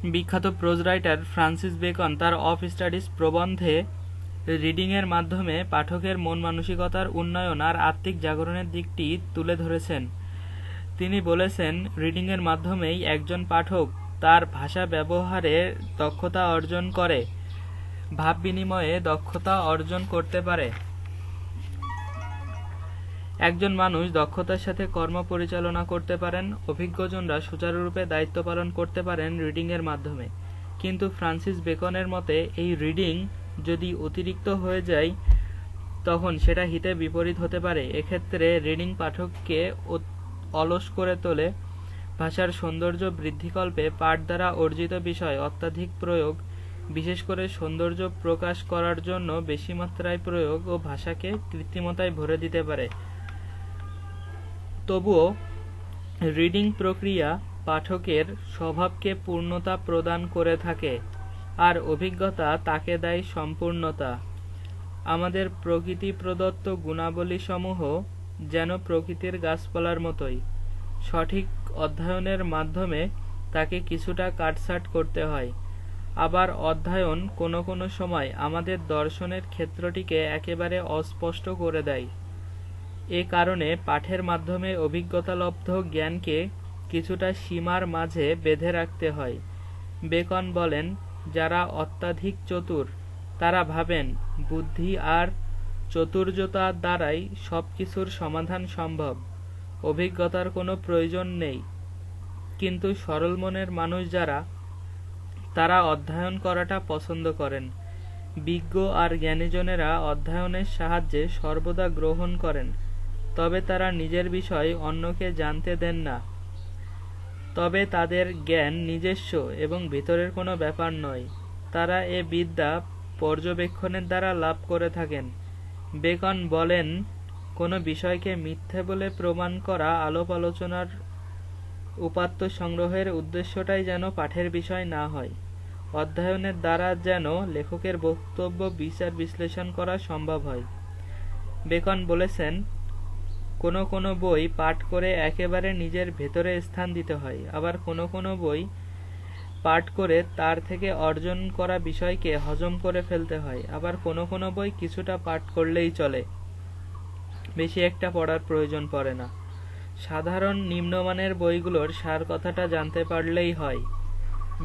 বিখ্যাত pros writer Francis Bacon তার of studies প্রবন্ধে রিডিংয়ের মাধ্যমে পাঠকের মন মানসিকতার উন্নয়ন আর আত্মিক জাগরণের দিকটি তুলে ধরেছেন। তিনি বলেছেন, রিডিংয়ের মাধ্যমেই একজন পাঠক তার ভাষা ব্যবহারে দক্ষতা অর্জন করে, ভাব বিনিময়ে দক্ষতা অর্জন করতে পারে। একজন মানুষ দক্ষতার সাথে কর্ম পরিচালনা করতে পারেন, অভিজ্ঞজনরা সুচারুরূপে দায়িত্ব পালন করতে পারেন রিডিংয়ের মাধ্যমে। কিন্তু ফ্রান্সিস বেকনের মতে এই রিডিং যদি অতিরিক্ত হয়ে যায় তখন সেটা হিতে বিপরীত হতে পারে। এক্ষেত্রে রিডিং পাঠককে অলস করে তোলে। ভাষার সৌন্দর্য বৃদ্ধিকল্পে পাঠ দ্বারা অর্জিত বিষয় অত্যাধিক প্রয়োগ, বিশেষ করে সৌন্দর্য প্রকাশ করার জন্য বেশি মাত্রায় প্রয়োগ ও ভাষাকে কৃত্রিমতায় ভরে দিতে পারে। তবুও রিডিং প্রক্রিয়া পাঠকের স্বভাবকে পূর্ণতা প্রদান করে থাকে, আর অভিজ্ঞতা তাকে দেয় সম্পূর্ণতা। আমাদের প্রকৃতি প্রদত্ত গুণাবলীসমূহ যেন প্রকৃতির গাছপালার মতোই, সঠিক অধ্যয়নের মাধ্যমে তাকে কিছুটা কাটছাঁট করতে হয়। আবার অধ্যয়ন কোনো কোনো সময় আমাদের দর্শনের ক্ষেত্রটিকে একেবারে অস্পষ্ট করে দেয়। এ কারণে পাঠের মাধ্যমে অভিজ্ঞতালব্ধ জ্ঞানকে কিছুটা সীমার মাঝে বেঁধে রাখতে হয়। বেকন বলেন, যারা অত্যাধিক চতুর তারা ভাবেন বুদ্ধি আর চতুর্যতার দ্বারাই সব কিছুর সমাধান সম্ভব, অভিজ্ঞতার কোনো প্রয়োজন নেই। কিন্তু সরল মনের মানুষ যারা, তারা অধ্যয়ন করাটা পছন্দ করেন। বিজ্ঞ আর জ্ঞানীজনেরা অধ্যয়নের সাহায্যে সর্বদা গ্রহণ করেন, তবে তারা নিজের বিষয় অন্যকে জানতে দেন না। তবে তাদের জ্ঞান নিজস্ব এবং ভিতরের কোনো ব্যাপার নয়। তারা এ বিদ্যা পর্যবেক্ষণের দ্বারা লাভ করে থাকেন। বেকন বলেন, কোনো বিষয়কে মিথ্যে বলে প্রমাণ করা আলাপ আলোচনার উপাত্ত সংগ্রহের উদ্দেশ্যটাই যেন পাঠের বিষয় না হয়। অধ্যয়নের দ্বারা যেন লেখকের বক্তব্য বিচার বিশ্লেষণ করা সম্ভব হয়। বেকন বলেছেন, কোনো কোনো বই পাঠ করে একেবারে নিজের ভেতরে স্থান দিতে হয়, আবার কোনো কোনো বই পাঠ করে তার থেকে অর্জন করা বিষয়কে হজম করে ফেলতে হয়। আবার কোনো কোনো বই কিছুটা পাঠ করলেই চলে, বেশি একটা পড়ার প্রয়োজন পড়ে না। সাধারণ নিম্নমানের বইগুলোর সার কথাটা জানতে পারলেই হয়।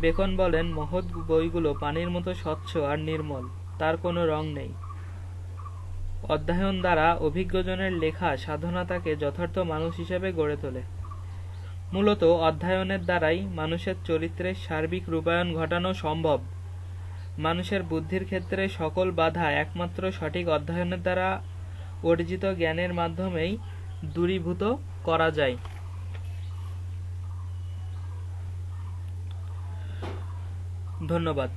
বেকন বলেন, মহৎ বইগুলো পানির মতো স্বচ্ছ আর নির্মল, তার কোনো রং নেই। অধ্যয়ন দ্বারা অভিজ্ঞজনের লেখা সাধনা তাকে যথার্থ মানুষ হিসেবে গড়ে তোলে। মূলত অধ্যয়নের দ্বারাই মানুষের চরিত্রের সার্বিক রূপায়ণ ঘটানো সম্ভব। মানুষের বুদ্ধির ক্ষেত্রে সকল বাধা একমাত্র সঠিক অধ্যয়নের দ্বারা অর্জিত জ্ঞানের মাধ্যমেই দূরীভূত করা যায়। ধন্যবাদ।